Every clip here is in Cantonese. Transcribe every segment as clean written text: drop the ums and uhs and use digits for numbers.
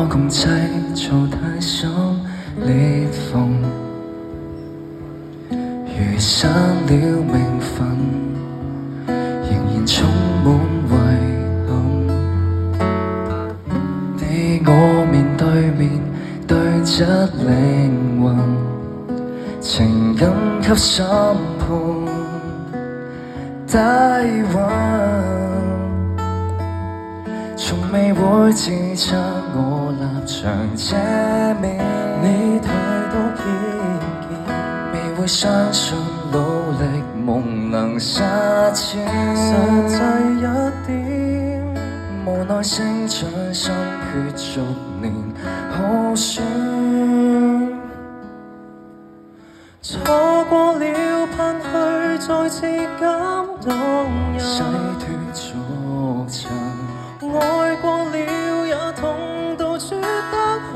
共製造太深裂縫，如失了名分，仍然充滿遺憾。你我面對面對質靈魂，情感給審判低溫。從未會自責我立場這面，你太多偏見，未會相信努力夢能實踐。實際一點，無奈星在心血逐年耗損。錯過了盼去再次感動人，洗脫俗塵。愛過了也痛到絕得很，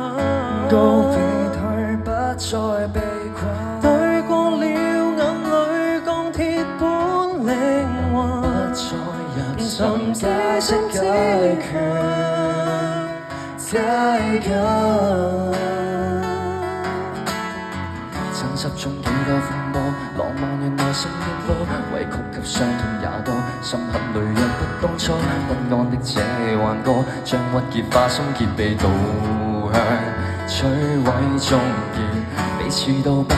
告別去不再被困，對過了眼淚鋼鐵般靈魂，不再入心解釋解決解救。真實中幾多風波，浪漫讓內心顛簸，委屈及傷痛也多，心很累若不當初，不安的這幻歌，將鬱結化心結被導向摧毀終結，彼此都不接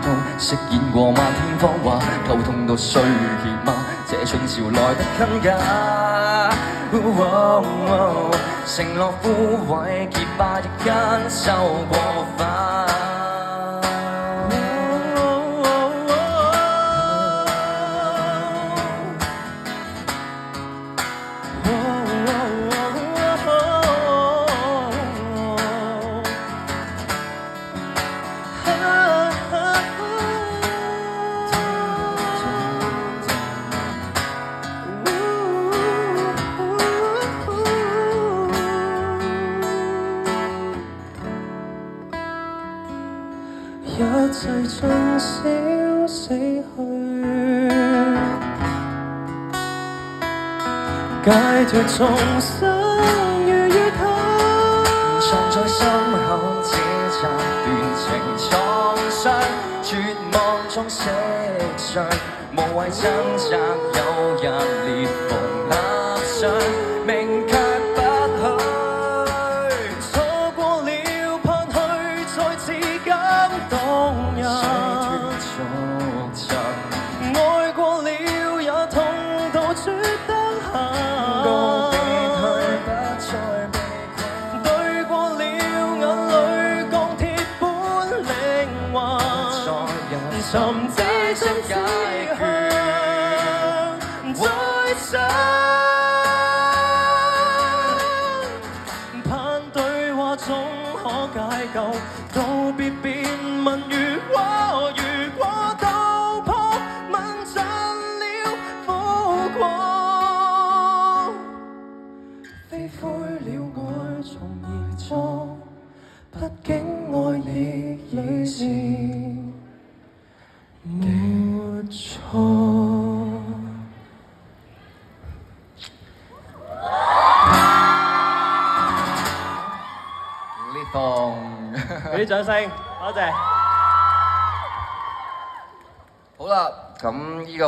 通，飾演過漫天謊話，溝通到衰竭嗎？這春潮來得很假，承諾枯萎結巴亦間受過罰。一切盡消死去，解脫重生如月下，藏在心口只摘斷情創傷，絕望中釋上，無謂掙扎有日裂縫合上，明卻不去，錯過了盼去再次感動人，洗脫俗塵，愛過了也痛到絕得很，告別去不再被困，對過了眼淚鋼鐵般靈魂，尋知真解決再生，盼對話總可解救，道別便問如果都破，問盡了苦過，飛灰了愛從而作，畢竟愛你已是沒錯。俾啲掌聲，多謝。好啦，咁呢個